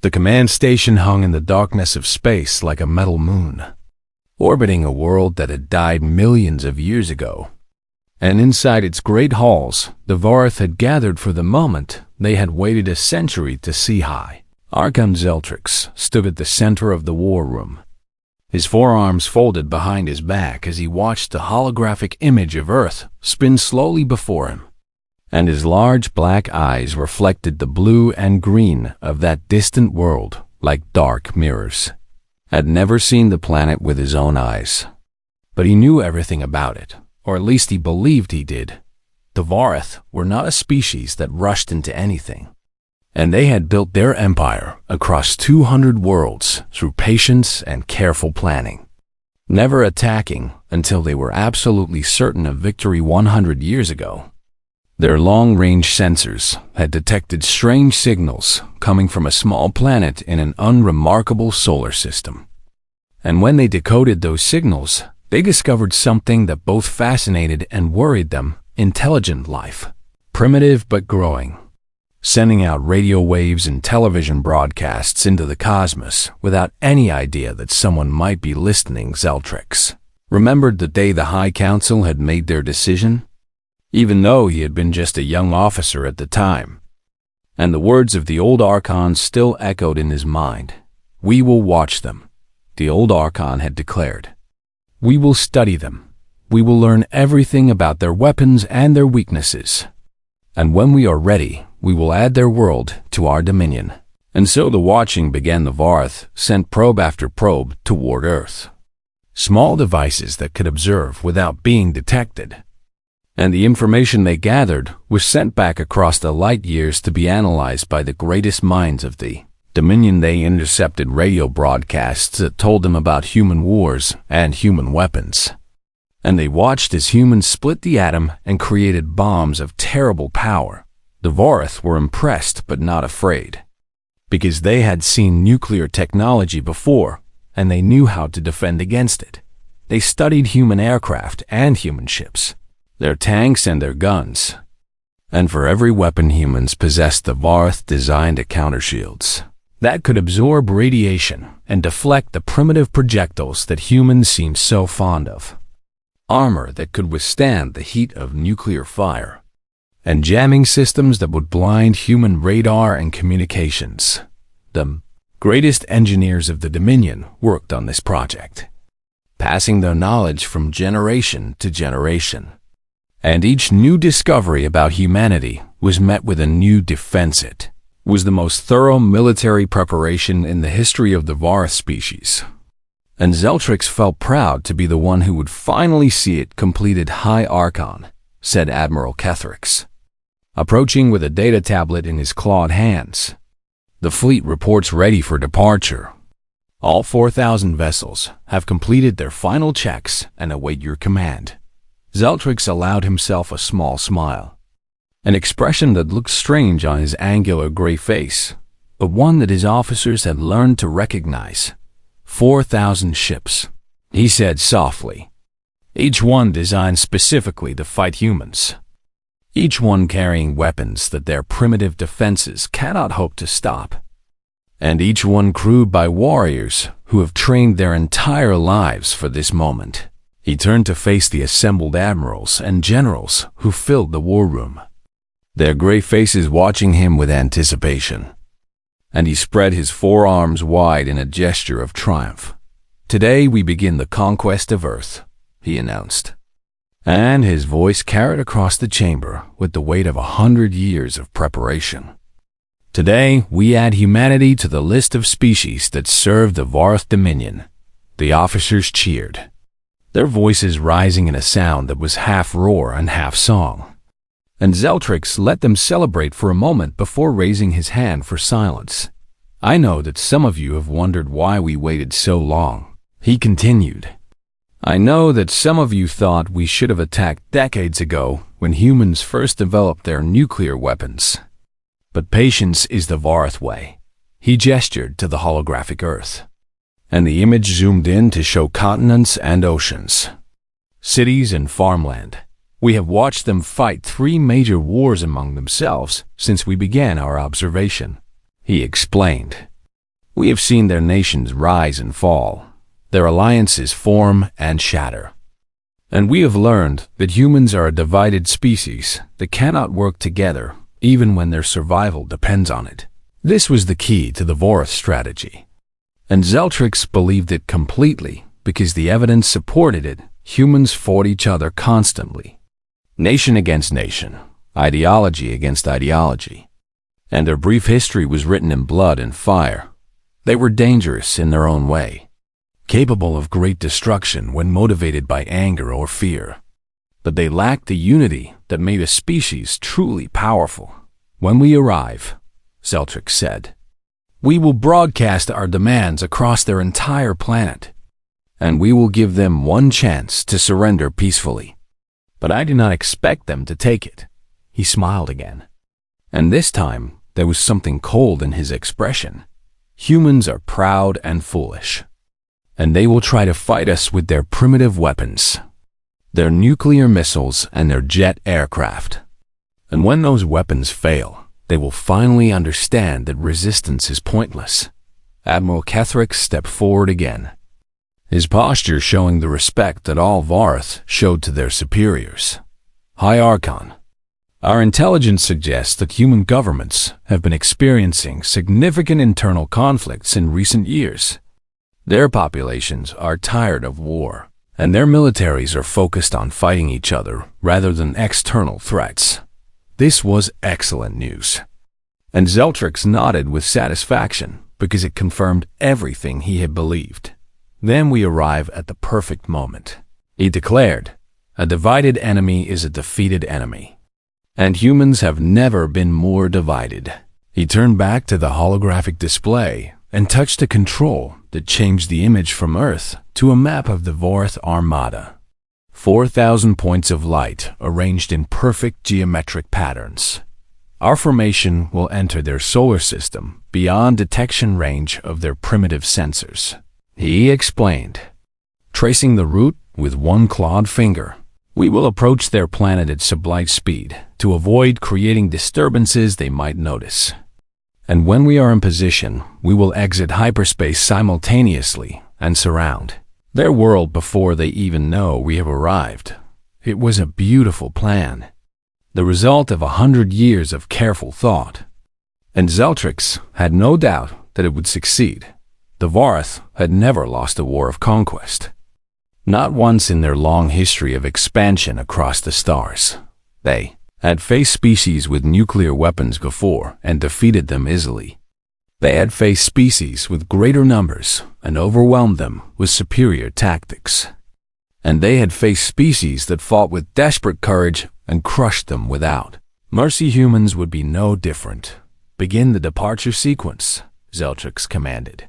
The command station hung in the darkness of space like a metal moon, orbiting a world that had died millions of years ago. And inside its great halls, the Vorath had gathered for the moment they had waited a century to see. Archon Zeltrix stood at the center of the war room, his forearms folded behind his back as he watched the holographic image of Earth spin slowly before him, and his large black eyes reflected the blue and green of that distant world like dark mirrors. Had never seen the planet with his own eyes, but he knew everything about it, or at least he believed he did. The Vorath were not a species that rushed into anything, and they had built their empire across 200 worlds through patience and careful planning, never attacking until they were absolutely certain of victory 100 years ago. Their long-range sensors had detected strange signals coming from a small planet in an unremarkable solar system. And when they decoded those signals, they discovered something that both fascinated and worried them: intelligent life, primitive but growing, sending out radio waves and television broadcasts into the cosmos without any idea that someone might be listening. Zeltrix remembered the day the High Council had made their decision, even though he had been just a young officer at the time. And the words of the old Archon still echoed in his mind. "We will watch them," the old Archon had declared. "We will study them. We will learn everything about their weapons and their weaknesses. And when we are ready, we will add their world to our dominion." And so the watching began. The Vorath sent probe after probe toward Earth, small devices that could observe without being detected. And the information they gathered was sent back across the light years to be analyzed by the greatest minds of the Dominion. They intercepted radio broadcasts that told them about human wars and human weapons. And they watched as humans split the atom and created bombs of terrible power. The Vorath were impressed but not afraid, because they had seen nuclear technology before, and they knew how to defend against it. They studied human aircraft and human ships, their tanks and their guns. And for every weapon humans possessed, the Vorath designed a countershields that could absorb radiation and deflect the primitive projectiles that humans seemed so fond of. Armor that could withstand the heat of nuclear fire, and jamming systems that would blind human radar and communications. The greatest engineers of the Dominion worked on this project, passing their knowledge from generation to generation. And each new discovery about humanity was met with a new defense. It was the most thorough military preparation in the history of the Vorath species. And Zeltrix felt proud to be the one who would finally see it completed. "High Archon," said Admiral Kethrix, approaching with a data tablet in his clawed hands. "The fleet reports ready for departure. All 4,000 vessels have completed their final checks and await your command." Zeltrix allowed himself a small smile, an expression that looked strange on his angular gray face, but one that his officers had learned to recognize. 4,000 ships, he said softly, each one designed specifically to fight humans, each one carrying weapons that their primitive defenses cannot hope to stop, and each one crewed by warriors who have trained their entire lives for this moment. He turned to face the assembled admirals and generals who filled the war room, their gray faces watching him with anticipation. And he spread his forearms wide in a gesture of triumph. "Today we begin the conquest of Earth," he announced. And his voice carried across the chamber with the weight of 100 years of preparation. "Today we add humanity to the list of species that serve the Vorath Dominion." The officers cheered, their voices rising in a sound that was half roar and half song. And Zeltrix let them celebrate for a moment before raising his hand for silence. "I know that some of you have wondered why we waited so long," he continued. "I know that some of you thought we should have attacked decades ago when humans first developed their nuclear weapons. But patience is the Vorath way." He gestured to the holographic Earth, and the image zoomed in to show continents and oceans, cities and farmland. "We have watched them fight 3 major wars among themselves since we began our observation," he explained. We have seen their nations rise and fall, their alliances form and shatter. And we have learned that humans are a divided species that cannot work together even when their survival depends on it. This was the key to the Vorath strategy. And Zeltrix believed it completely because the evidence supported it. Humans fought each other constantly. Nation against nation, ideology against ideology. And their brief history was written in blood and fire. They were dangerous in their own way, capable of great destruction when motivated by anger or fear. But they lacked the unity that made a species truly powerful. When we arrive, Zeltrix said, we will broadcast our demands across their entire planet, and we will give them one chance to surrender peacefully. But I do not expect them to take it. He smiled again. And this time, there was something cold in his expression. Humans are proud and foolish, and they will try to fight us with their primitive weapons, their nuclear missiles and their jet aircraft. And when those weapons fail, they will finally understand that resistance is pointless. Admiral Kethrix stepped forward again, his posture showing the respect that all Vorath showed to their superiors. High Archon, our intelligence suggests that human governments have been experiencing significant internal conflicts in recent years. Their populations are tired of war, and their militaries are focused on fighting each other rather than external threats. This was excellent news. And Zeltrix nodded with satisfaction because it confirmed everything he had believed. Then we arrive at the perfect moment. He declared, a divided enemy is a defeated enemy. And humans have never been more divided. He turned back to the holographic display and touched a control that changed the image from Earth to a map of the Vorath Armada. 4,000 points of light arranged in perfect geometric patterns. Our formation will enter their solar system beyond detection range of their primitive sensors. He explained, tracing the route with one clawed finger. We will approach their planet at sublight speed to avoid creating disturbances they might notice. And when we are in position, we will exit hyperspace simultaneously and surround their world before they even know we have arrived. It was a beautiful plan, the result of 100 years of careful thought. And Zeltrix had no doubt that it would succeed. The Vorath had never lost a war of conquest. Not once in their long history of expansion across the stars. They had faced species with nuclear weapons before and defeated them easily. They had faced species with greater numbers and overwhelmed them with superior tactics. And they had faced species that fought with desperate courage and crushed them without mercy. Humans would be no different. Begin the departure sequence, Zeltrix commanded.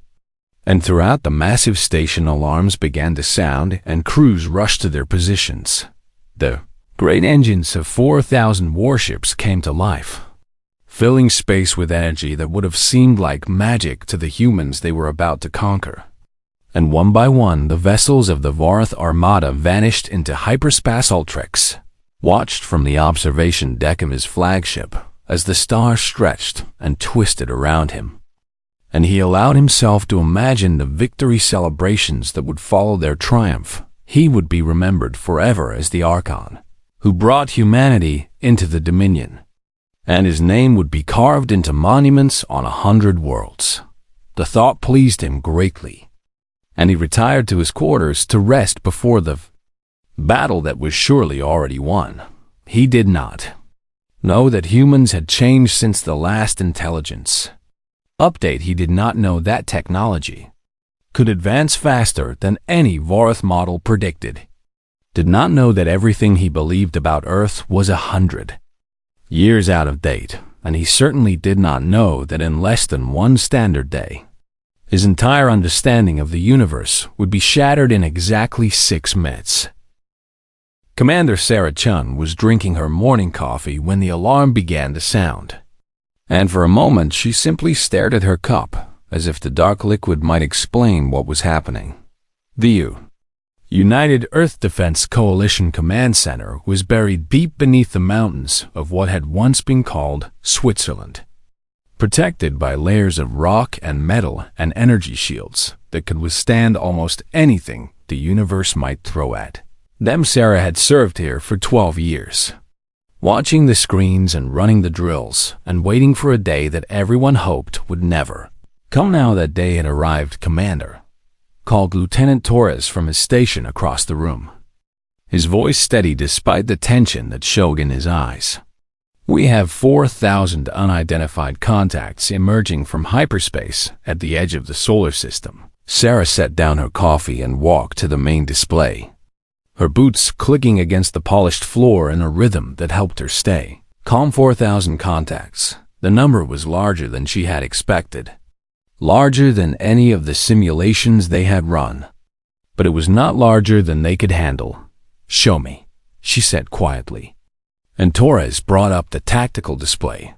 And throughout the massive station, alarms began to sound and crews rushed to their positions. The great engines of 4,000 warships came to life, filling space with energy that would have seemed like magic to the humans they were about to conquer. And one by one, the vessels of the Vorath Armada vanished into hyperspace. Zeltrix watched from the observation deck of his flagship as the stars stretched and twisted around him. And he allowed himself to imagine the victory celebrations that would follow their triumph. He would be remembered forever as the Archon who brought humanity into the Dominion, and his name would be carved into monuments on 100 worlds. The thought pleased him greatly, and he retired to his quarters to rest before the battle that was surely already won. He did not know that humans had changed since the last intelligence update. He did not know that technology could advance faster than any Vorath model predicted. Did not know that everything he believed about Earth was 100 years out of date, and he certainly did not know that in less than one standard day, his entire understanding of the universe would be shattered in exactly 6 minutes. Commander Sarah Chun was drinking her morning coffee when the alarm began to sound, and for a moment she simply stared at her cup, as if the dark liquid might explain what was happening. The United Earth Defense Coalition Command Center was buried deep beneath the mountains of what had once been called Switzerland. protected by layers of rock and metal and energy shields that could withstand almost anything the universe might throw at them. Sarah had served here for 12 years, watching the screens and running the drills and waiting for a day that everyone hoped would never come. Now that day had arrived. Commander called Lieutenant Torres from his station across the room, his voice steady despite the tension that showed in his eyes. We have 4,000 unidentified contacts emerging from hyperspace at the edge of the solar system. Sarah set down her coffee and walked to the main display, her boots clicking against the polished floor in a rhythm that helped her stay calm. 4,000 contacts. The number was larger than she had expected, larger than any of the simulations they had run. But it was not larger than they could handle. "Show me," she said quietly. And Torres brought up the tactical display.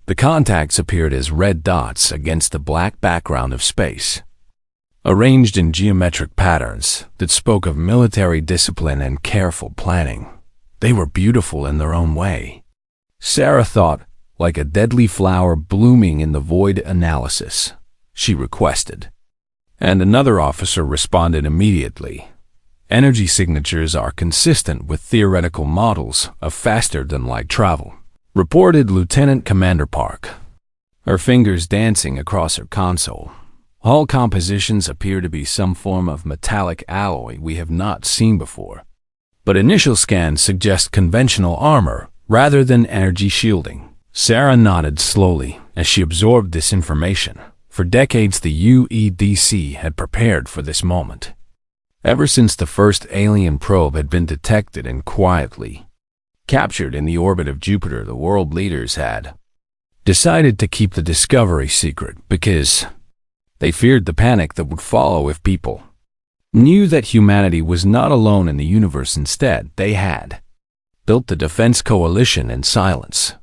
The contacts appeared as red dots against the black background of space, arranged in geometric patterns that spoke of military discipline and careful planning. They were beautiful in their own way, Sarah thought, like a deadly flower blooming in the void. "Analysis," she requested. And another officer responded immediately. "Energy signatures are consistent with theoretical models of faster-than-light travel," reported Lieutenant Commander Park, her fingers dancing across her console. "Hull compositions appear to be some form of metallic alloy we have not seen before, but initial scans suggest conventional armor rather than energy shielding." Sarah nodded slowly as she absorbed this information. For decades, the UEDC had prepared for this moment. Ever since the first alien probe had been detected and quietly captured in the orbit of Jupiter, the world leaders had decided to keep the discovery secret because they feared the panic that would follow if people knew that humanity was not alone in the universe. Instead, they had built the Defense Coalition in silence,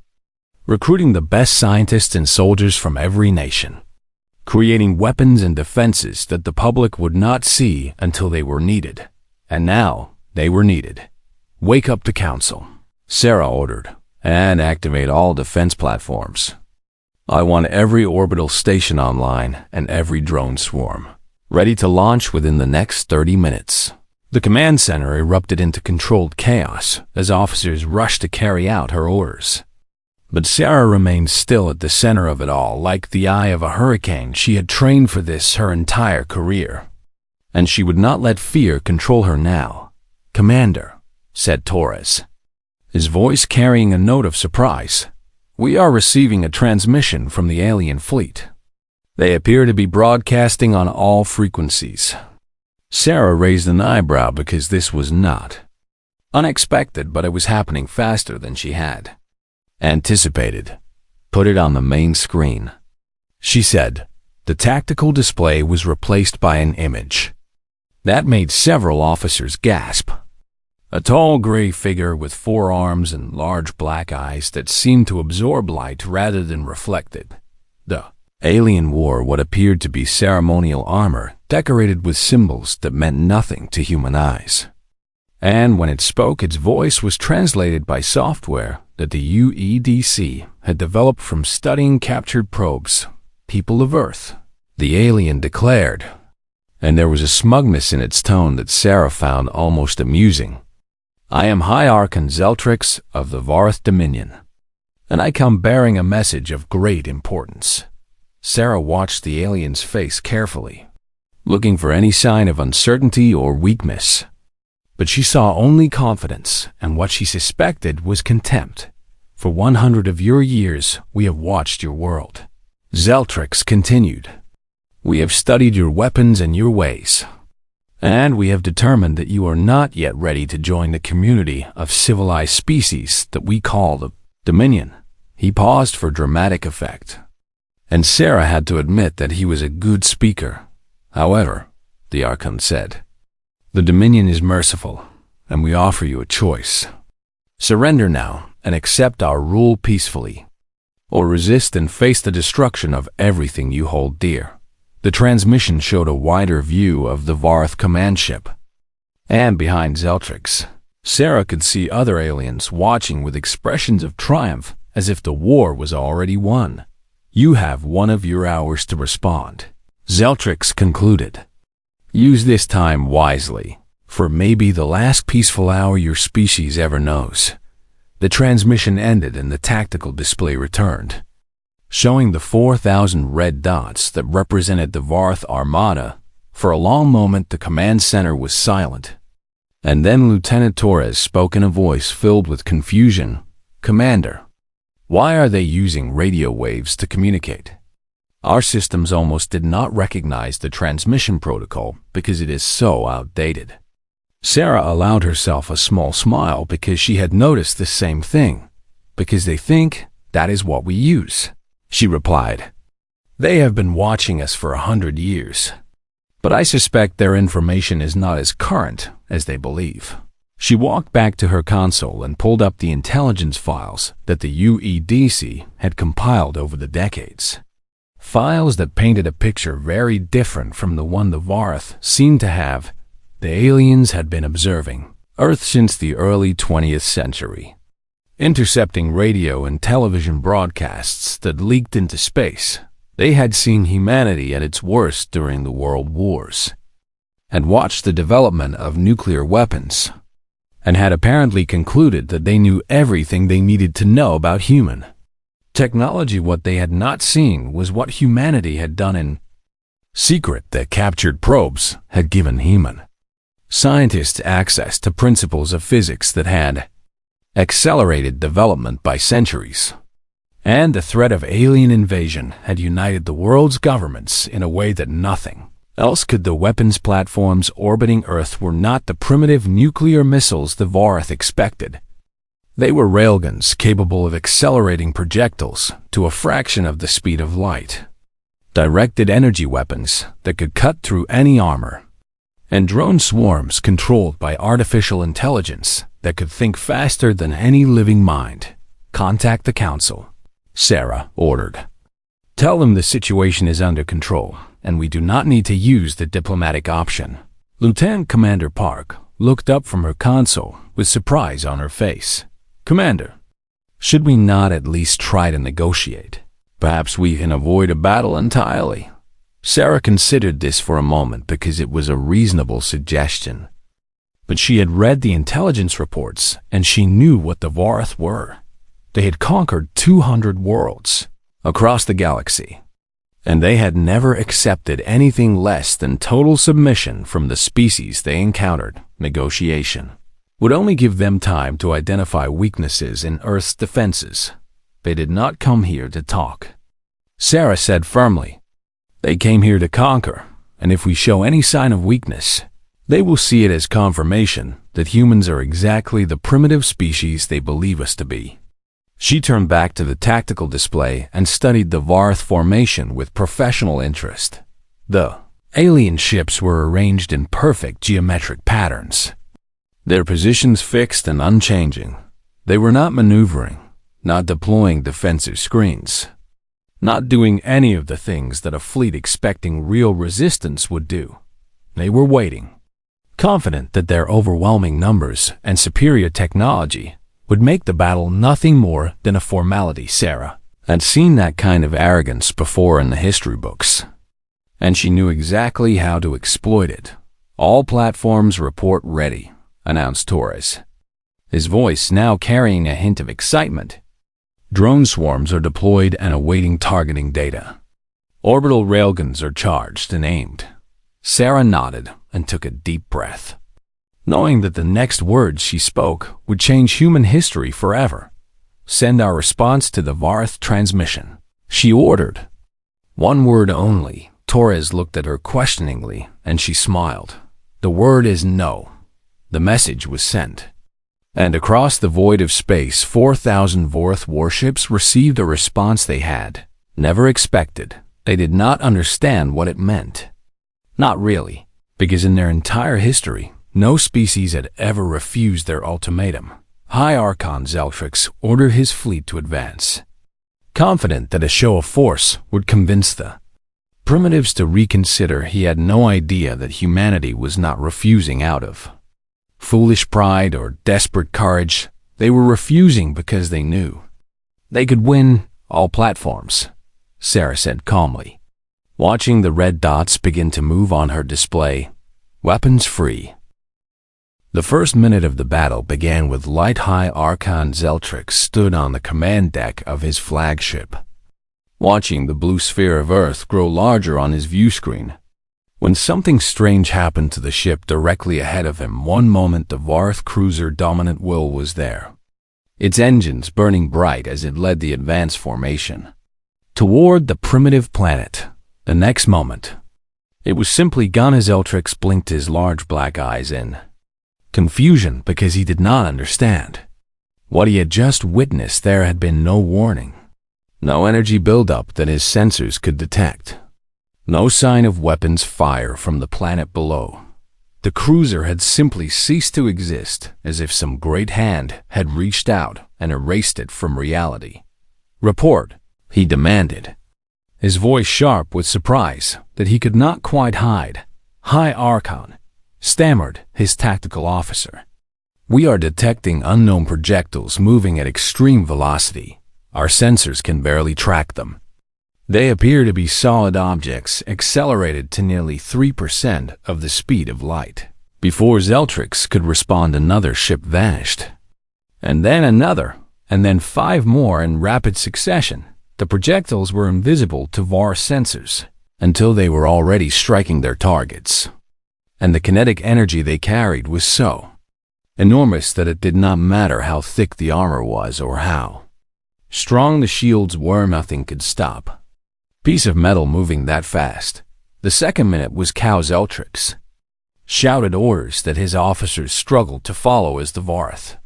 recruiting the best scientists and soldiers from every nation, creating weapons and defenses that the public would not see until they were needed. And now they were needed. "Wake up the council," Sarah ordered, "and activate all defense platforms. I want every orbital station online and every drone swarm ready to launch within the next 30 minutes. The command center erupted into controlled chaos as officers rushed to carry out her orders. But Sarah remained still at the center of it all, like the eye of a hurricane. She had trained for this her entire career, and she would not let fear control her now. "Commander," said Torres, his voice carrying a note of surprise, "we are receiving a transmission from the alien fleet. They appear to be broadcasting on all frequencies." Sarah raised an eyebrow because this was not unexpected, but it was happening faster than she had anticipated. "Put it on the main screen," she said. The tactical display was replaced by an image that made several officers gasp. A tall gray figure with 4 arms and large black eyes that seemed to absorb light rather than reflect it. The alien wore what appeared to be ceremonial armor decorated with symbols that meant nothing to human eyes. And when it spoke, its voice was translated by software that the UEDC had developed from studying captured probes. "People of Earth," the alien declared, and there was a smugness in its tone that Sarah found almost amusing. "I am High Archon Zeltrix of the Varth Dominion, and I come bearing a message of great importance." Sarah watched the alien's face carefully, looking for any sign of uncertainty or weakness. But she saw only confidence, and what she suspected was contempt. "For 100 of your years, we have watched your world," Zeltrix continued. "We have studied your weapons and your ways, and we have determined that you are not yet ready to join the community of civilized species that we call the Dominion." He paused for dramatic effect, and Sarah had to admit that he was a good speaker. "However," the Archon said, "the Dominion is merciful, and we offer you a choice. Surrender now and accept our rule peacefully, or resist and face the destruction of everything you hold dear." The transmission showed a wider view of the Varth command ship, and behind Zeltrix, Sarah could see other aliens watching with expressions of triumph as if the war was already won. You have one of your hours to respond. Zeltrix concluded. Use this time wisely, for maybe the last peaceful hour your species ever knows. The transmission ended and the tactical display returned, showing the 4,000 red dots that represented the Varth Armada. For a long moment the command center was silent, and then Lieutenant Torres spoke in a voice filled with confusion. Commander, why are they using radio waves to communicate? Our systems almost did not recognize the transmission protocol because it is so outdated. Sarah allowed herself a small smile because she had noticed the same thing. Because they think that is what we use, she replied. They have been watching us for 100 years. But I suspect their information is not as current as they believe. She walked back to her console and pulled up the intelligence files that the UEDC had compiled over the decades. Files that painted a picture very different from the one the Varth seemed to have. The aliens had been observing Earth since the early 20th century, intercepting radio and television broadcasts that leaked into space. They had seen humanity at its worst during the World Wars, and watched the development of nuclear weapons, and had apparently concluded that they knew everything they needed to know about human technology. What they had not seen was what humanity had done in secret. The captured probes had given human scientists access to principles of physics that had accelerated development by centuries. And the threat of alien invasion had united the world's governments in a way that nothing else could. The weapons platforms orbiting Earth were not the primitive nuclear missiles the Varth expected. They were railguns capable of accelerating projectiles to a fraction of the speed of light, directed energy weapons that could cut through any armor, and drone swarms controlled by artificial intelligence that could think faster than any living mind. Contact the Council, Sarah ordered. Tell them the situation is under control, and we do not need to use the diplomatic option. Lieutenant Commander Park looked up from her console with surprise on her face. Commander, should we not at least try to negotiate? Perhaps we can avoid a battle entirely. Sarah considered this for a moment because it was a reasonable suggestion. But she had read the intelligence reports, and she knew what the Varth were. They had conquered 200 worlds across the galaxy, and they had never accepted anything less than total submission from the species they encountered. Negotiation would only give them time to identify weaknesses in Earth's defenses. They did not come here to talk, Sarah said firmly. They came here to conquer, and if we show any sign of weakness, they will see it as confirmation that humans are exactly the primitive species they believe us to be. She turned back to the tactical display and studied the Varth formation with professional interest. The alien ships were arranged in perfect geometric patterns, their positions fixed and unchanging. They were not maneuvering, not deploying defensive screens, not doing any of the things that a fleet expecting real resistance would do. They were waiting, confident that their overwhelming numbers and superior technology would make the battle nothing more than a formality. Sarah had seen that kind of arrogance before in the history books, and she knew exactly how to exploit it. All platforms report ready, announced Torres, his voice now carrying a hint of excitement. Drone swarms are deployed and awaiting targeting data. Orbital railguns are charged and aimed. Sarah nodded and took a deep breath, knowing that the next words she spoke would change human history forever. Send our response to the Varth transmission, she ordered. One word only. Torres looked at her questioningly, and she smiled. The word is no. The message was sent, and across the void of space 4,000 Varth warships received a response they had never expected. They did not understand what it meant. Not really, because in their entire history, no species had ever refused their ultimatum. High Archon Zeltrix ordered his fleet to advance, confident that a show of force would convince the primitives to reconsider. He had no idea that humanity was not refusing out of foolish pride or desperate courage. They were refusing because they knew they could win all platforms. Sarah said calmly, watching the red dots begin to move on her display. Weapons free. The first minute of the battle began with Light High Archon Zeltrix stood on the command deck of his flagship, watching the blue sphere of Earth grow larger on his view screen, when something strange happened to the ship directly ahead of him. One moment the Varth cruiser Dominant Will was there, its engines burning bright as it led the advance formation toward the primitive planet. The next moment, it was simply gone as Zeltrix blinked his large black eyes in confusion because he did not understand what he had just witnessed. There had been no warning, no energy buildup that his sensors could detect, no sign of weapons fire from the planet below. The cruiser had simply ceased to exist, as if some great hand had reached out and erased it from reality. "Report," he demanded, his voice sharp with surprise that he could not quite hide. "High Archon," stammered his tactical officer. "We are detecting unknown projectiles moving at extreme velocity. Our sensors can barely track them. They appear to be solid objects accelerated to nearly 3% of the speed of light." Before Zeltrix could respond, another ship vanished, and then another, and then 5 more in rapid succession. The projectiles were invisible to VAR sensors until they were already striking their targets, and the kinetic energy they carried was so enormous that it did not matter how thick the armor was or how strong the shields were. Nothing could stop piece of metal moving that fast. The second minute was Cal Zeltrix shouted orders that his officers struggled to follow as the Varth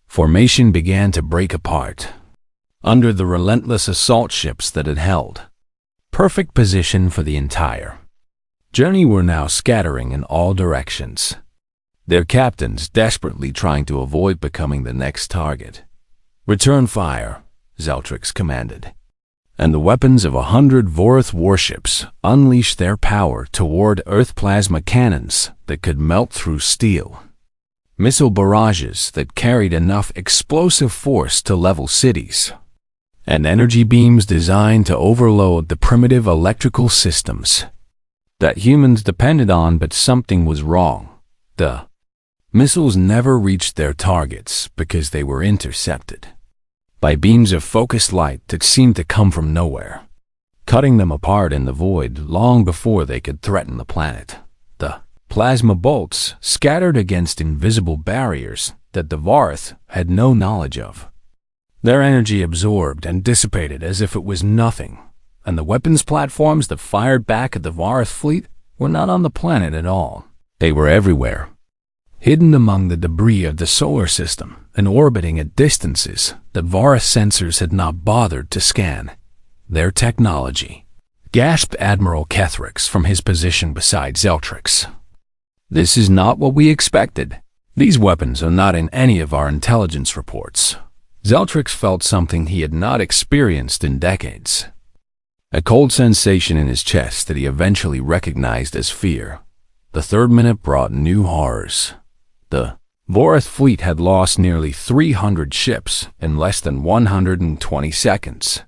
formation began to break apart under the relentless assault ships that had held perfect position for the entire journey were now scattering in all directions, their captains desperately trying to avoid becoming the next target. "Return fire," Zeltrix commanded, and the weapons of 100 Vorith warships unleashed their power toward Earth plasma cannons that could melt through steel, missile barrages that carried enough explosive force to level cities, and energy beams designed to overload the primitive electrical systems that humans depended on. But something was wrong. The missiles never reached their targets because they were intercepted by beams of focused light that seemed to come from nowhere, cutting them apart in the void long before they could threaten the planet. The plasma bolts scattered against invisible barriers that the Varth had no knowledge of, their energy absorbed and dissipated as if it was nothing, and the weapons platforms that fired back at the Varth fleet were not on the planet at all. They were everywhere, hidden among the debris of the solar system and orbiting at distances that Varth sensors had not bothered to scan. Their technology, gasped Admiral Kethrix from his position beside Zeltrix. "This is not what we expected. These weapons are not in any of our intelligence reports." Zeltrix felt something he had not experienced in decades, a cold sensation in his chest that he eventually recognized as fear. The third minute brought new horrors. The Vorith fleet had lost nearly 300 ships in less than 120 seconds,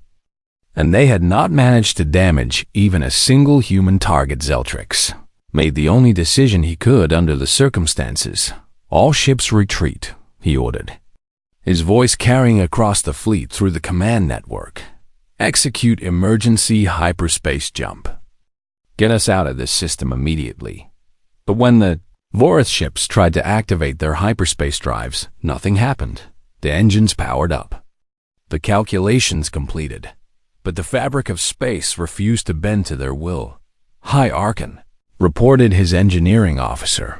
and they had not managed to damage even a single human target. Zeltrix made the only decision he could under the circumstances. "All ships retreat," he ordered, his voice carrying across the fleet through the command network. "Execute emergency hyperspace jump. Get us out of this system immediately." But when the Vorith ships tried to activate their hyperspace drives, nothing happened. The engines powered up, the calculations completed, but the fabric of space refused to bend to their will. "High Archon," reported his engineering officer,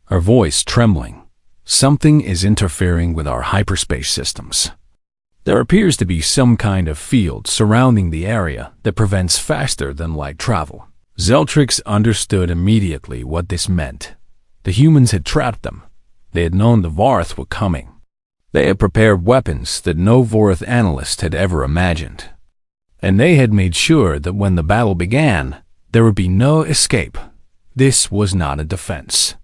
her voice trembling. "Something is interfering with our hyperspace systems. There appears to be some kind of field surrounding the area that prevents faster than light travel." Zeltrix understood immediately what this meant. The humans had trapped them. They had known the Varth were coming. They had prepared weapons that no Vorith analyst had ever imagined, and they had made sure that when the battle began, there would be no escape. This was not a defense.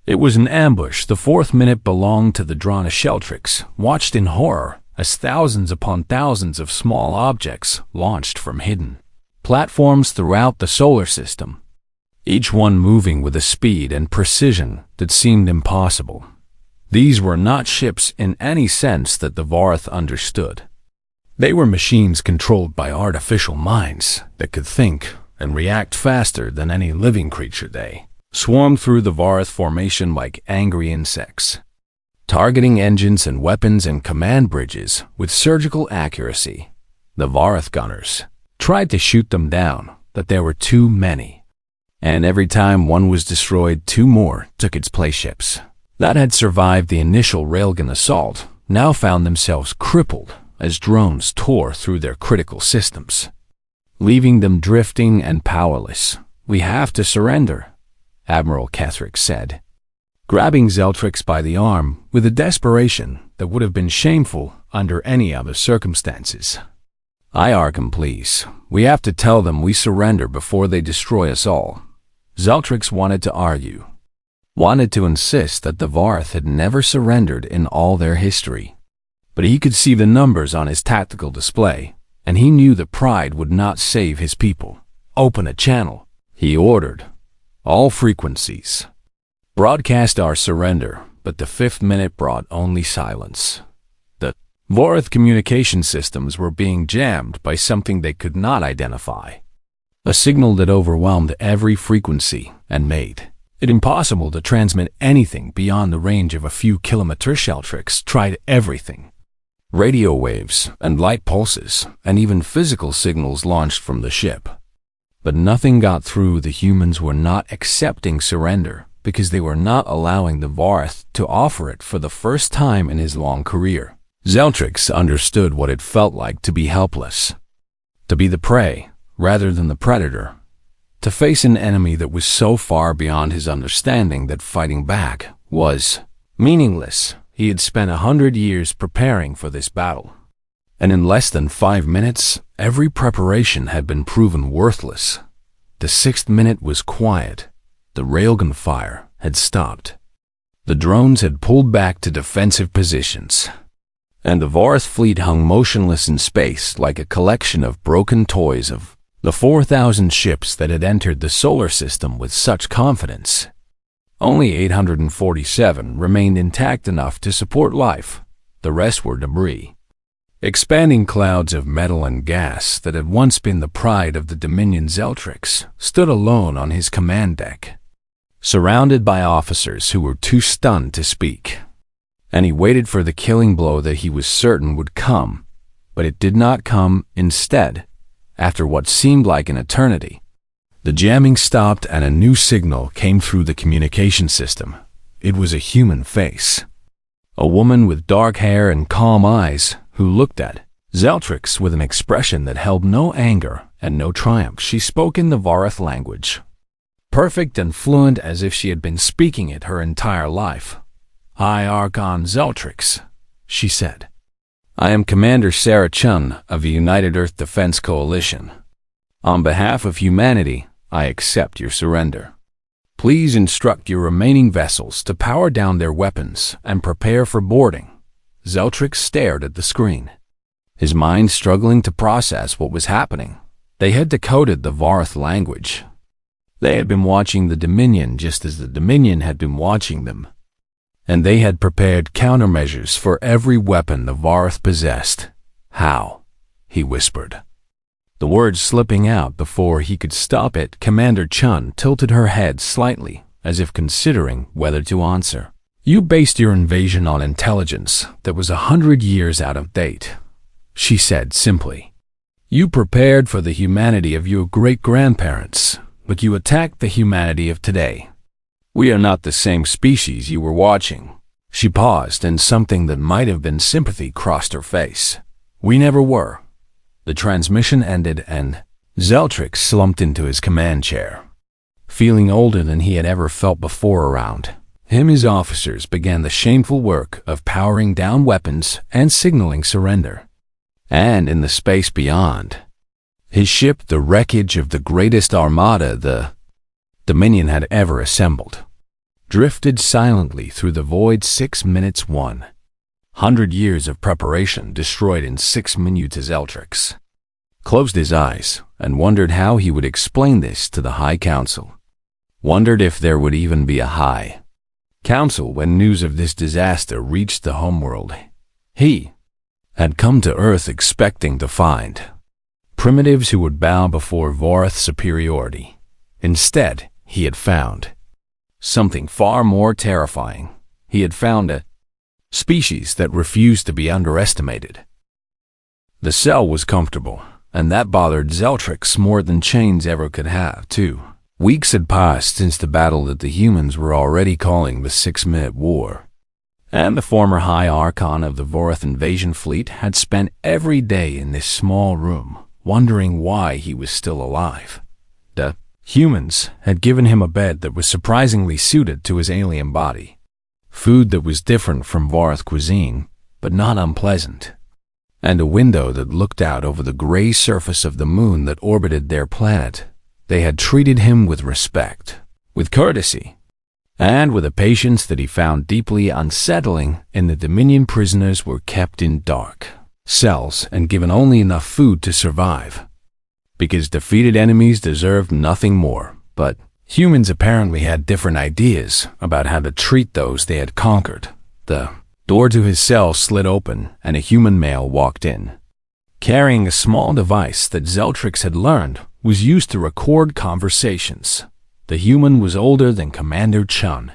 It was an ambush. The fourth minute belonged to the Drana. Sheltrix watched in horror as thousands upon thousands of small objects launched from hidden platforms throughout the solar system, each one moving with a speed and precision that seemed impossible. These were not ships in any sense that the Vorath understood. They were machines controlled by artificial minds that could think and react faster than any living creature. They swarmed through the Vorath formation like angry insects, targeting engines and weapons and command bridges with surgical accuracy. The Vorath gunners tried to shoot them down, but there were too many. And every time one was destroyed, two more took its place. Ships that had survived the initial railgun assault now found themselves crippled as drones tore through their critical systems, leaving them drifting and powerless. "We have to surrender," Admiral Ketherick said, grabbing Zeltrix by the arm with a desperation that would have been shameful under any other circumstances. "Arkham, please. We have to tell them we surrender before they destroy us all." Zeltrix wanted to argue, wanted to insist that the Vorath had never surrendered in all their history. But he could see the numbers on his tactical display, and he knew that pride would not save his people. "Open a channel," he ordered. "All frequencies. Broadcast our surrender," but the fifth minute brought only silence. The Vorath communication systems were being jammed by something they could not identify, a signal that overwhelmed every frequency and made it impossible to transmit anything beyond the range of a few kilometers. Zeltrix tried everything. Radio waves and light pulses and even physical signals launched from the ship. But nothing got through. The humans were not accepting surrender because they were not allowing the Vorath to offer it for the first time in his long career. Zeltrix understood what it felt like to be helpless, to be the prey rather than the predator, to face an enemy that was so far beyond his understanding that fighting back was meaningless. He had spent 100 years preparing for this battle, and in less than 5 minutes, every preparation had been proven worthless. The 6th minute was quiet. The railgun fire had stopped. The drones had pulled back to defensive positions, and the Vorath fleet hung motionless in space like a collection of broken toys of the 4,000 ships that had entered the solar system with such confidence. Only 847 remained intact enough to support life. The rest were debris, expanding clouds of metal and gas that had once been the pride of the Dominion. Zeltrix stood alone on his command deck, surrounded by officers who were too stunned to speak. And he waited for the killing blow that he was certain would come, but it did not come. Instead, after what seemed like an eternity, the jamming stopped and a new signal came through the communication system. It was a human face, a woman with dark hair and calm eyes who looked at Zeltrix with an expression that held no anger and no triumph. She spoke in the Vorath language, perfect and fluent as if she had been speaking it her entire life. "Archon Zeltrix," she said. "I am Commander Sarah Chun of the United Earth Defense Coalition. On behalf of humanity, I accept your surrender. Please instruct your remaining vessels to power down their weapons and prepare for boarding." Zeltrix stared at the screen, his mind struggling to process what was happening. They had decoded the Vorath language. They had been watching the Dominion just as the Dominion had been watching them, and they had prepared countermeasures for every weapon the Vorath possessed. "How?" he whispered, the words slipping out before he could stop it. Commander Chun tilted her head slightly, as if considering whether to answer. "You based your invasion on intelligence that was 100 years out of date," she said simply. "You prepared for the humanity of your great-grandparents, but you attacked the humanity of today. We are not the same species you were watching." She paused, and something that might have been sympathy crossed her face. "We never were." The transmission ended, and Zeltrix slumped into his command chair, feeling older than he had ever felt before. Around him, his officers began the shameful work of powering down weapons and signaling surrender. And in the space beyond, his ship, the wreckage of the greatest armada the Dominion had ever assembled, drifted silently through the void. 6 minutes. 1 100 years of preparation destroyed in 6 minutes. Zeltrix closed his eyes and wondered how he would explain this to the High Council. Wondered if there would even be a High Council when news of this disaster reached the homeworld. He had come to Earth expecting to find primitives who would bow before Vorath's superiority. Instead, he had found something far more terrifying. He had found a species that refused to be underestimated. The cell was comfortable, and that bothered Zeltrix more than chains ever could have, too. Weeks had passed since the battle that the humans were already calling the 6-Minute War, and the former High Archon of the Vorath invasion fleet had spent every day in this small room, wondering why he was still alive. The humans had given him a bed that was surprisingly suited to his alien body, food that was different from Vorath cuisine, but not unpleasant, and a window that looked out over the gray surface of the moon that orbited their planet. They had treated him with respect, with courtesy, and with a patience that he found deeply unsettling. In the Dominion, prisoners were kept in dark cells and given only enough food to survive, because defeated enemies deserved nothing more. But humans apparently had different ideas about how to treat those they had conquered. The door to his cell slid open, and a human male walked in, carrying a small device that Zeltrix had learned was used to record conversations. The human was older than Commander Chun,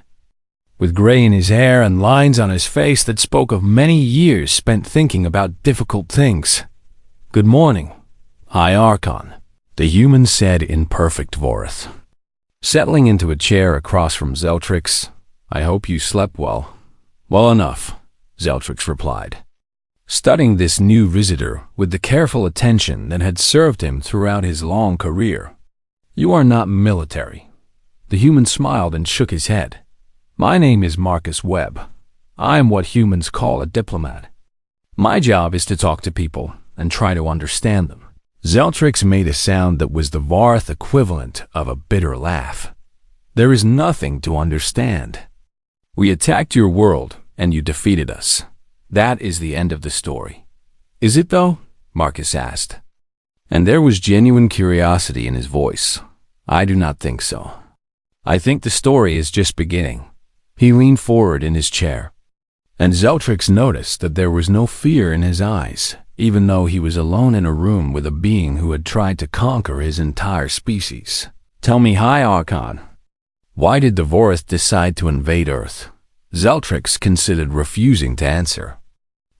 with gray in his hair and lines on his face that spoke of many years spent thinking about difficult things. "Good morning, High Archon," the human said in perfect Vorath, settling into a chair across from Zeltrix. "I hope you slept well." "Well enough," Zeltrix replied, studying this new visitor with the careful attention that had served him throughout his long career. "You are not military." The human smiled and shook his head. "My name is Marcus Webb. I am what humans call a diplomat. My job is to talk to people and try to understand them." Zeltrix made a sound that was the Vorath equivalent of a bitter laugh. "There is nothing to understand. We attacked your world, and you defeated us. That is the end of the story." "Is it, though?" Marcus asked, and there was genuine curiosity in his voice. "I do not think so. I think the story is just beginning." He leaned forward in his chair, and Zeltrix noticed that there was no fear in his eyes, even though he was alone in a room with a being who had tried to conquer his entire species. "Tell me, High Archon, why did the Vorath decide to invade Earth?" Zeltrix considered refusing to answer,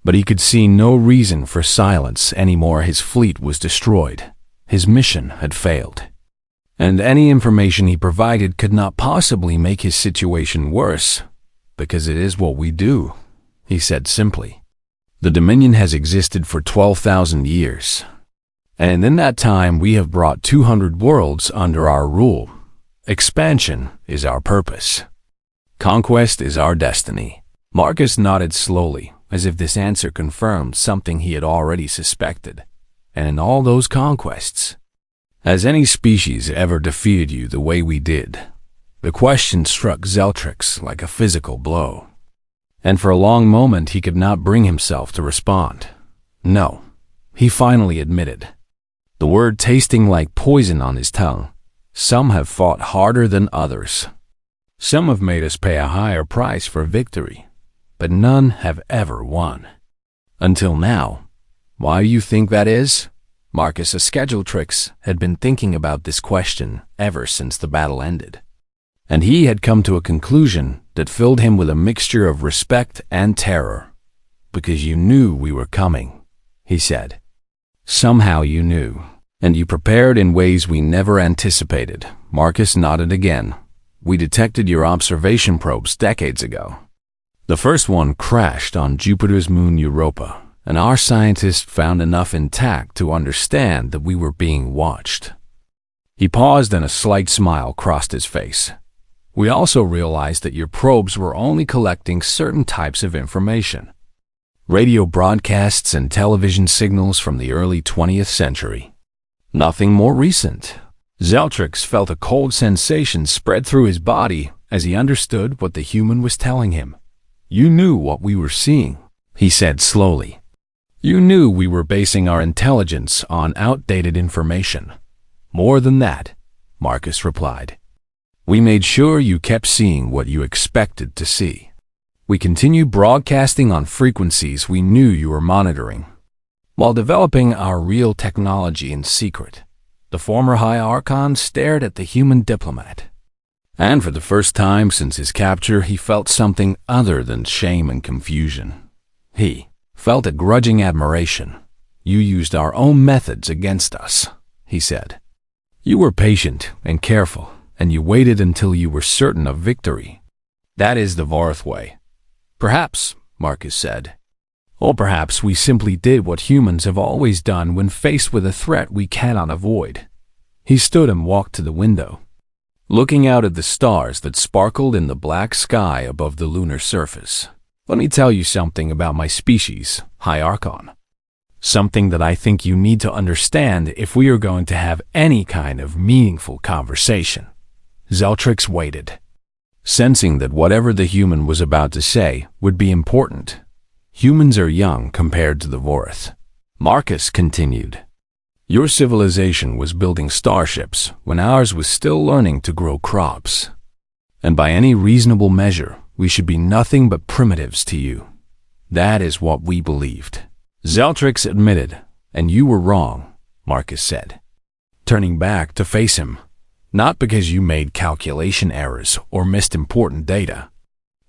but he could see no reason for silence anymore. His fleet was destroyed. His mission had failed, and any information he provided could not possibly make his situation worse, "because it is what we do," he said simply. "The Dominion has existed for 12,000 years, and in that time we have brought 200 worlds under our rule. Expansion is our purpose. Conquest is our destiny." Marcus nodded slowly, as if this answer confirmed something he had already suspected. "And in all those conquests, has any species ever defeated you the way we did?" The question struck Zeltrix like a physical blow, and for a long moment he could not bring himself to respond. "No," he finally admitted, the word tasting like poison on his tongue. "Some have fought harder than others. Some have made us pay a higher price for victory, but none have ever won. Until now. Why do you think that is?" Marcus Zeltrix had been thinking about this question ever since the battle ended, and he had come to a conclusion that filled him with a mixture of respect and terror. "Because you knew we were coming," he said. "Somehow you knew, and you prepared in ways we never anticipated." Marcus nodded again. "We detected your observation probes decades ago. The first one crashed on Jupiter's moon Europa, and our scientists found enough intact to understand that we were being watched." He paused and a slight smile crossed his face. "We also realized that your probes were only collecting certain types of information. Radio broadcasts and television signals from the early 20th century. Nothing more recent." Zeltrix felt a cold sensation spread through his body as he understood what the human was telling him. "You knew what we were seeing. he said slowly. You knew we were basing our intelligence on outdated information. More than that, Marcus replied. We made sure you kept seeing what you expected to see. We continued broadcasting on frequencies we knew you were monitoring, while developing our real technology in secret. The former High Archon stared at the human diplomat, and for the first time since his capture, he felt something other than shame and confusion. He felt a grudging admiration. You used our own methods against us, he said. You were patient and careful, and you waited until you were certain of victory. That is the Vorath way. Perhaps, Marcus said. Or perhaps we simply did what humans have always done when faced with a threat we cannot avoid. He stood and walked to the window, looking out at the stars that sparkled in the black sky above the lunar surface. Let me tell you something about my species, High Archon. Something that I think you need to understand if we are going to have any kind of meaningful conversation. Zeltrix waited, sensing that whatever the human was about to say would be important. Humans are young compared to the Vorath. Marcus continued. Your civilization was building starships when ours was still learning to grow crops. And by any reasonable measure, we should be nothing but primitives to you. That is what we believed. Zeltrix admitted, and you were wrong, Marcus said, turning back to face him. Not because you made calculation errors or missed important data,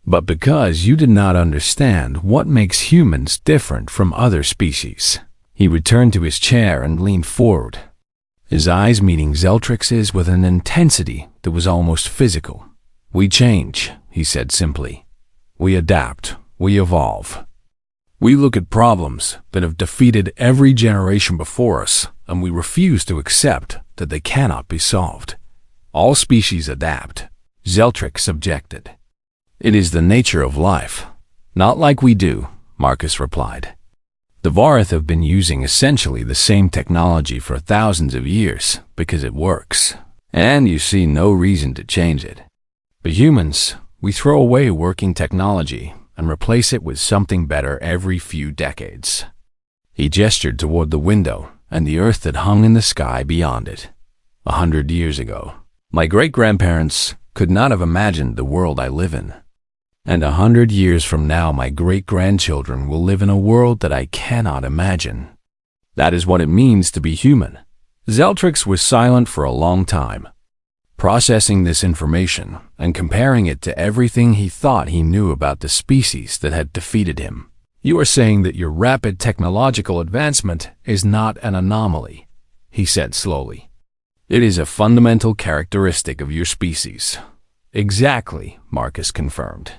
but because you did not understand what makes humans different from other species. He returned to his chair and leaned forward, his eyes meeting Zeltrix's with an intensity that was almost physical. We change, he said simply. We adapt, we evolve. We look at problems that have defeated every generation before us, and we refuse to accept that they cannot be solved. All species adapt, Zeltrix objected. It is the nature of life. Not like we do, Marcus replied. The Vorath have been using essentially the same technology for thousands of years because it works, and you see no reason to change it. But humans, we throw away working technology and replace it with something better every few decades. He gestured toward the window and the earth that hung in the sky beyond it. 100 years ago, my great-grandparents could not have imagined the world I live in. And 100 years from now, my great-grandchildren will live in a world that I cannot imagine. That is what it means to be human. Zeltrix was silent for a long time, processing this information and comparing it to everything he thought he knew about the species that had defeated him. You are saying that your rapid technological advancement is not an anomaly, he said slowly. It is a fundamental characteristic of your species. Exactly, Marcus confirmed.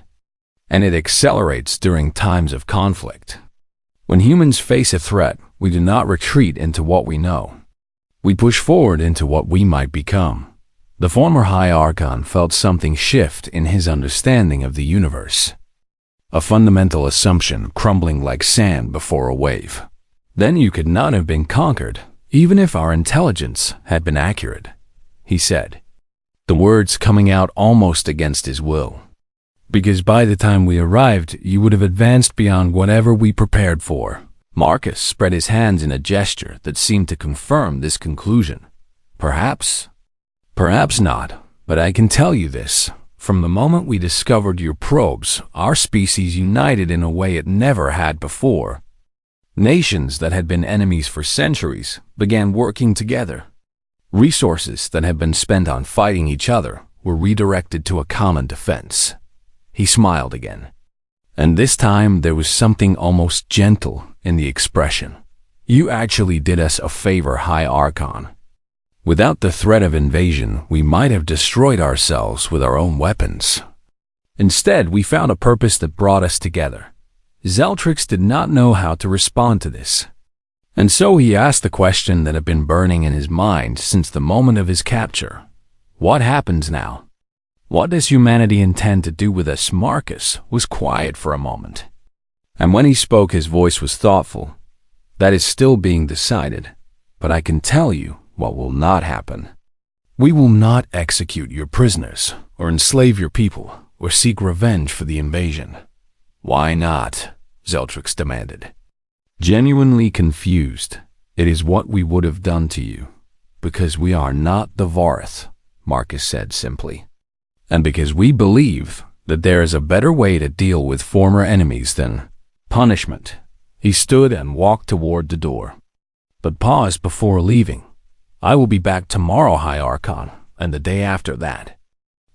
And it accelerates during times of conflict. When humans face a threat, we do not retreat into what we know. We push forward into what we might become. The former High Archon felt something shift in his understanding of the universe. A fundamental assumption crumbling like sand before a wave. Then you could not have been conquered, even if our intelligence had been accurate, he said, the words coming out almost against his will. Because by the time we arrived, you would have advanced beyond whatever we prepared for. Marcus spread his hands in a gesture that seemed to confirm this conclusion. Perhaps not, but I can tell you this. From the moment we discovered your probes, our species united in a way it never had before. Nations that had been enemies for centuries began working together. Resources that had been spent on fighting each other were redirected to a common defense. He smiled again. And this time there was something almost gentle in the expression. You actually did us a favor, High Archon. Without the threat of invasion, we might have destroyed ourselves with our own weapons. Instead, we found a purpose that brought us together. Zeltrix did not know how to respond to this. And so he asked the question that had been burning in his mind since the moment of his capture. What happens now? What does humanity intend to do with us? Marcus was quiet for a moment. And when he spoke, his voice was thoughtful. That is still being decided, but I can tell you what will not happen. We will not execute your prisoners, or enslave your people, or seek revenge for the invasion. Why not? Zeltrix demanded. Genuinely confused. It is what we would have done to you. Because we are not the Vorath, Marcus said simply. And because we believe that there is a better way to deal with former enemies than punishment. He stood and walked toward the door. But paused before leaving. I will be back tomorrow, High Archon, and the day after that.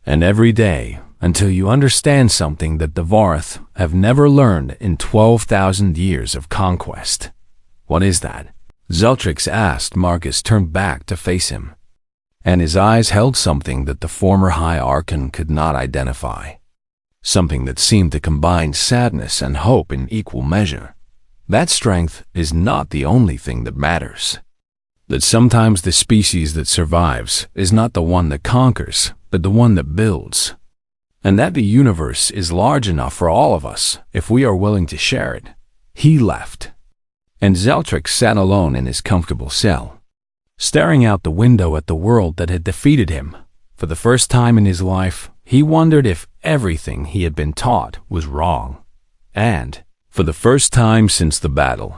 And every day, until you understand something that the Vorath have never learned in 12,000 years of conquest. What is that? Zeltrix asked. Marcus turned back to face him, and his eyes held something that the former High Archon could not identify. Something that seemed to combine sadness and hope in equal measure. That strength is not the only thing that matters. That sometimes the species that survives is not the one that conquers, but the one that builds. And that the universe is large enough for all of us if we are willing to share it. He left. And Zeltrix sat alone in his comfortable cell, staring out the window at the world that had defeated him. For the first time in his life, he wondered if everything he had been taught was wrong. And, for the first time since the battle,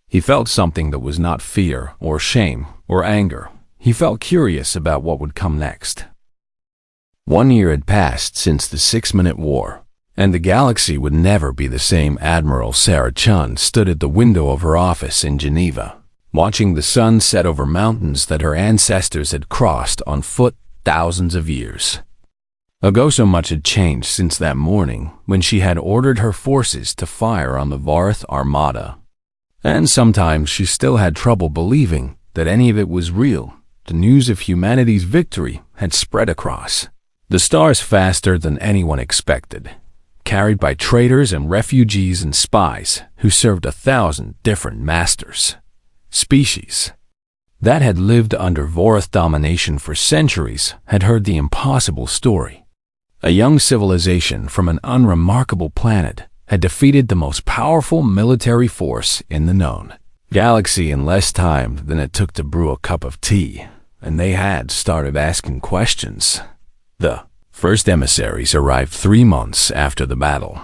he felt something that was not fear or shame or anger. He felt curious about what would come next. 1 year had passed since the 6-minute war, and the galaxy would never be the same. Admiral Sarah Chun stood at the window of her office in Geneva, watching the sun set over mountains that her ancestors had crossed on foot thousands of years ago. So much had changed since that morning when she had ordered her forces to fire on the Vorath Armada. And sometimes she still had trouble believing that any of it was real. The news of humanity's victory had spread across the stars faster than anyone expected, carried by traitors and refugees and spies who served 1,000 different masters. Species that had lived under Vorath domination for centuries had heard the impossible story. A young civilization from an unremarkable planet had defeated the most powerful military force in the known galaxy in less time than it took to brew a cup of tea, and they had started asking questions. The first emissaries arrived 3 months after the battle.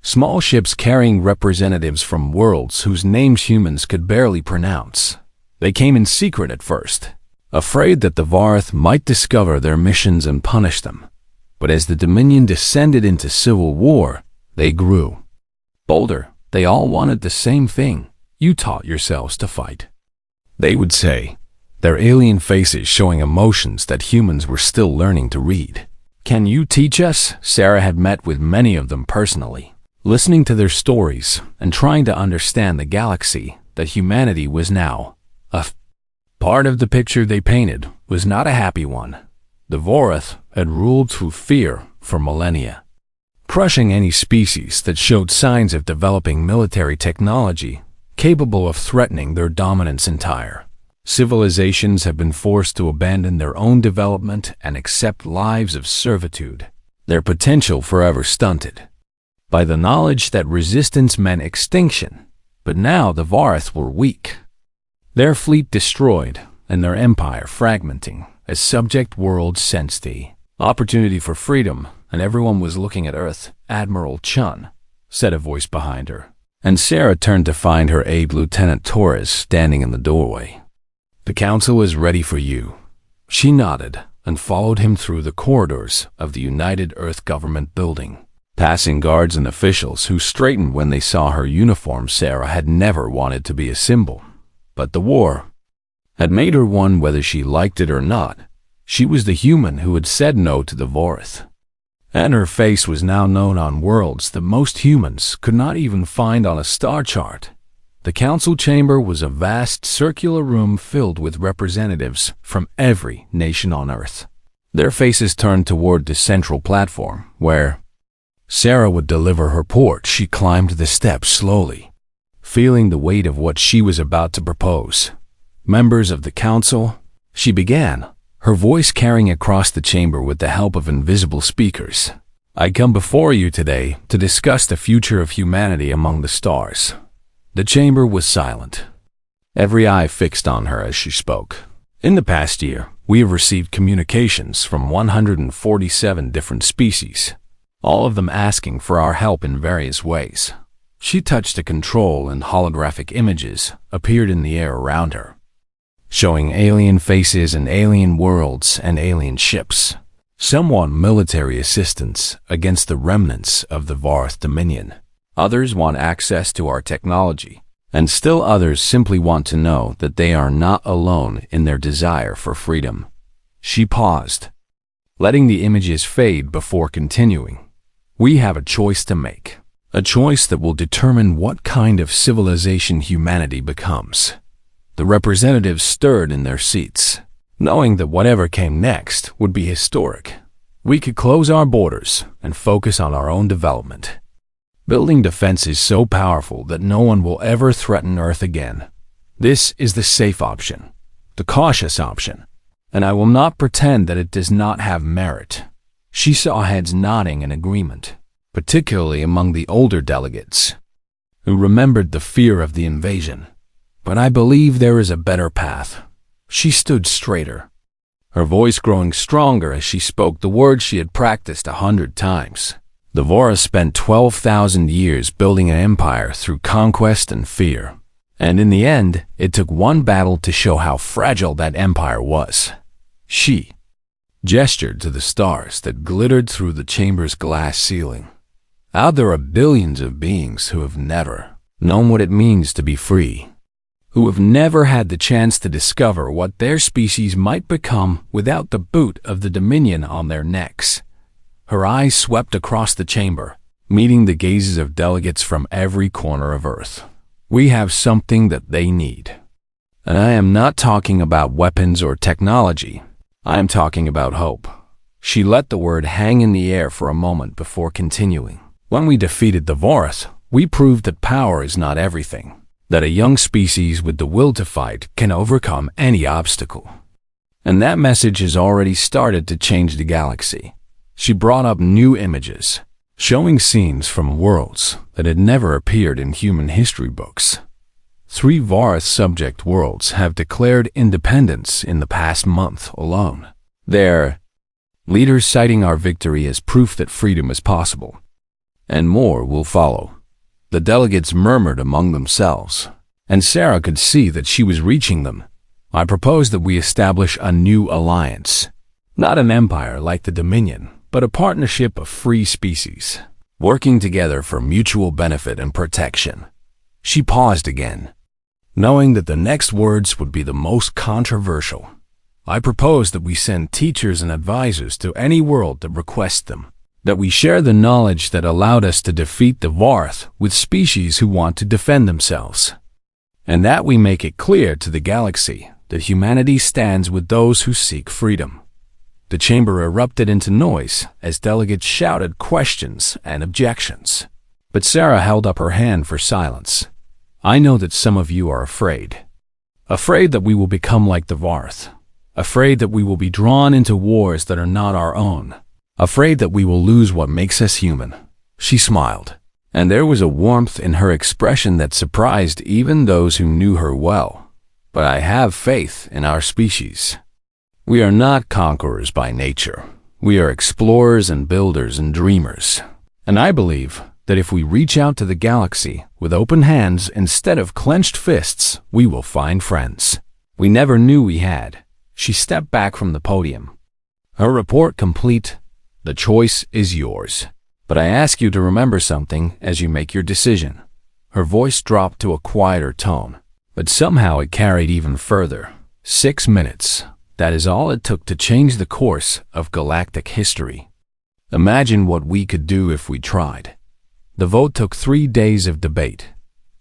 Small ships carrying representatives from worlds whose names humans could barely pronounce. They came in secret at first, afraid that the Vorath might discover their missions and punish them. But as the Dominion descended into civil war, they grew bolder. They all wanted the same thing. You taught yourselves to fight, they would say, their alien faces showing emotions that humans were still learning to read. Can you teach us? Sarah had met with many of them personally, listening to their stories and trying to understand the galaxy that humanity was now a part of. The picture they painted was not a happy one. The Vorath had ruled through fear for millennia, crushing any species that showed signs of developing military technology capable of threatening their dominance. Entire civilizations have been forced to abandon their own development and accept lives of servitude, their potential forever stunted by the knowledge that resistance meant extinction. But now the Vorath were weak, their fleet destroyed and their empire fragmenting as subject worlds sensed the opportunity for freedom, and everyone was looking at Earth. Admiral Chun, said a voice behind her, and Sarah turned to find her aide Lieutenant Torres standing in the doorway. The council is ready for you. She nodded and followed him through the corridors of the United Earth Government building, passing guards and officials who straightened when they saw her uniform. Sarah had never wanted to be a symbol, but the war had made her one whether she liked it or not. She was the human who had said no to the Vorath, and her face was now known on worlds that most humans could not even find on a star chart. The council chamber was a vast circular room filled with representatives from every nation on Earth. Their faces turned toward the central platform, where Sarah would deliver her report. She climbed the steps slowly, feeling the weight of what she was about to propose. Members of the council, she began, her voice carrying across the chamber with the help of invisible speakers. I come before you today to discuss the future of humanity among the stars. The chamber was silent, every eye fixed on her as she spoke. In the past year, we have received communications from 147 different species, all of them asking for our help in various ways. She touched a control and holographic images appeared in the air around her, showing alien faces and alien worlds and alien ships. Some want military assistance against the remnants of the Varth Dominion. Others want access to our technology. And still others simply want to know that they are not alone in their desire for freedom. She paused, letting the images fade before continuing. We have a choice to make. A choice that will determine what kind of civilization humanity becomes. The representatives stirred in their seats, knowing that whatever came next would be historic. We could close our borders and focus on our own development. Building defenses so powerful that no one will ever threaten Earth again. This is the safe option, the cautious option, and I will not pretend that it does not have merit. She saw heads nodding in agreement, particularly among the older delegates, who remembered the fear of the invasion. But I believe there is a better path. She stood straighter, her voice growing stronger as she spoke the words she had practiced 100 times. The Vora spent 12,000 years building an empire through conquest and fear. And in the end, it took one battle to show how fragile that empire was. She gestured to the stars that glittered through the chamber's glass ceiling. Out there are billions of beings who have never known what it means to be free, who have never had the chance to discover what their species might become without the boot of the Dominion on their necks. Her eyes swept across the chamber, meeting the gazes of delegates from every corner of Earth. We have something that they need. And I am not talking about weapons or technology. I am talking about hope. She let the word hang in the air for a moment before continuing. When we defeated the Vorth, we proved that power is not everything, that a young species with the will to fight can overcome any obstacle. And that message has already started to change the galaxy. She brought up new images, showing scenes from worlds that had never appeared in human history books. 3 Varth subject worlds have declared independence in the past month alone. Their leaders citing our victory as proof that freedom is possible. And more will follow. The delegates murmured among themselves, and Sarah could see that she was reaching them. I propose that we establish a new alliance. Not an empire like the Dominion, but a partnership of free species, working together for mutual benefit and protection. She paused again, knowing that the next words would be the most controversial. I propose that we send teachers and advisors to any world that requests them, that we share the knowledge that allowed us to defeat the Varth with species who want to defend themselves, and that we make it clear to the galaxy that humanity stands with those who seek freedom. The chamber erupted into noise as delegates shouted questions and objections. But Sarah held up her hand for silence. I know that some of you are afraid. Afraid that we will become like the Varth. Afraid that we will be drawn into wars that are not our own. Afraid that we will lose what makes us human. She smiled, and there was a warmth in her expression that surprised even those who knew her well. But I have faith in our species. We are not conquerors by nature. We are explorers and builders and dreamers. And I believe that if we reach out to the galaxy with open hands instead of clenched fists, we will find friends we never knew we had. She stepped back from the podium. Her report complete. The choice is yours. But I ask you to remember something as you make your decision. Her voice dropped to a quieter tone, but somehow it carried even further. 6 minutes. That is all it took to change the course of galactic history. Imagine what we could do if we tried. The vote took 3 days of debate,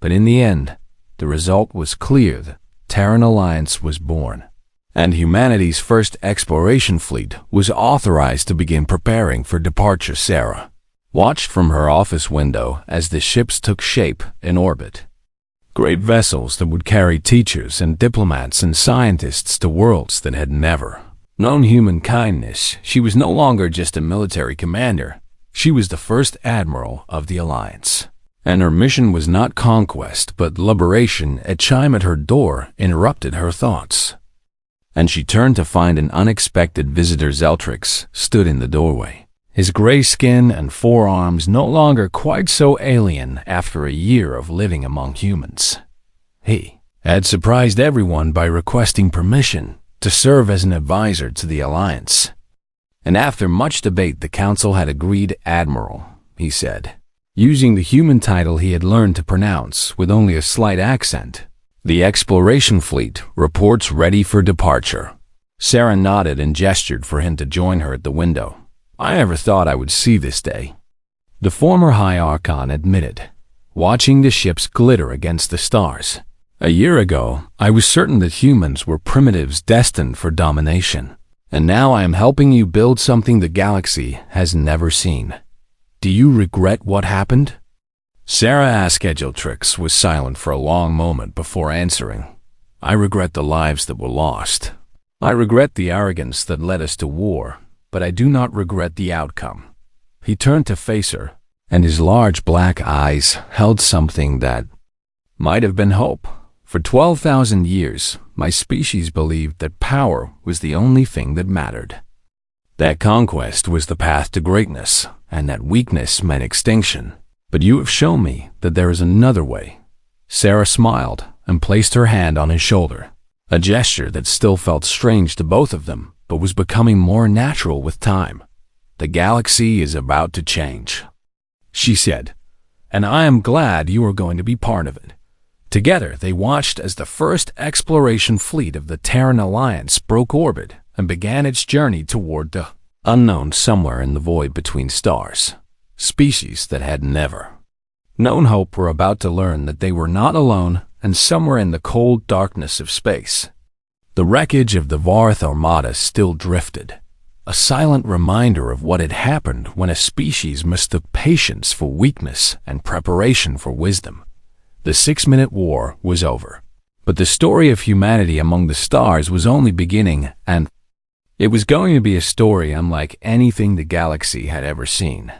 but in the end, the result was clear. The Terran Alliance was born, and humanity's first exploration fleet was authorized to begin preparing for departure. Sarah watched from her office window as the ships took shape in orbit. Great vessels that would carry teachers and diplomats and scientists to worlds that had never known human kindness. She was no longer just a military commander. She was the first admiral of the Alliance. And her mission was not conquest, but liberation. A chime at her door interrupted her thoughts, and she turned to find an unexpected visitor. Zeltrix stood in the doorway, his gray skin and forearms no longer quite so alien after a year of living among humans. He had surprised everyone by requesting permission to serve as an advisor to the Alliance. And after much debate, the Council had agreed Admiral, he said, using the human title he had learned to pronounce with only a slight accent. The exploration fleet reports ready for departure. Sarah nodded and gestured for him to join her at the window. I never thought I would see this day, the former High Archon admitted, watching the ships glitter against the stars. A year ago, I was certain that humans were primitives destined for domination, and now I am helping you build something the galaxy has never seen. Do you regret what happened? Sarah Askedgeltrix was silent for a long moment before answering. I regret the lives that were lost. I regret the arrogance that led us to war, but I do not regret the outcome. He turned to face her, and his large black eyes held something that might have been hope. For 12,000 years, my species believed that power was the only thing that mattered. That conquest was the path to greatness, and that weakness meant extinction. But you have shown me that there is another way. Sarah smiled and placed her hand on his shoulder, a gesture that still felt strange to both of them, but was becoming more natural with time. The galaxy is about to change, she said, and I am glad you are going to be part of it. Together, they watched as the first exploration fleet of the Terran Alliance broke orbit and began its journey toward the unknown somewhere in the void between stars. Species that had never known hope were about to learn that they were not alone and somewhere in the cold darkness of space. The wreckage of the Varth Armada still drifted, a silent reminder of what had happened when a species mistook patience for weakness and preparation for wisdom. The 6-minute war was over, but the story of humanity among the stars was only beginning, and it was going to be a story unlike anything the galaxy had ever seen.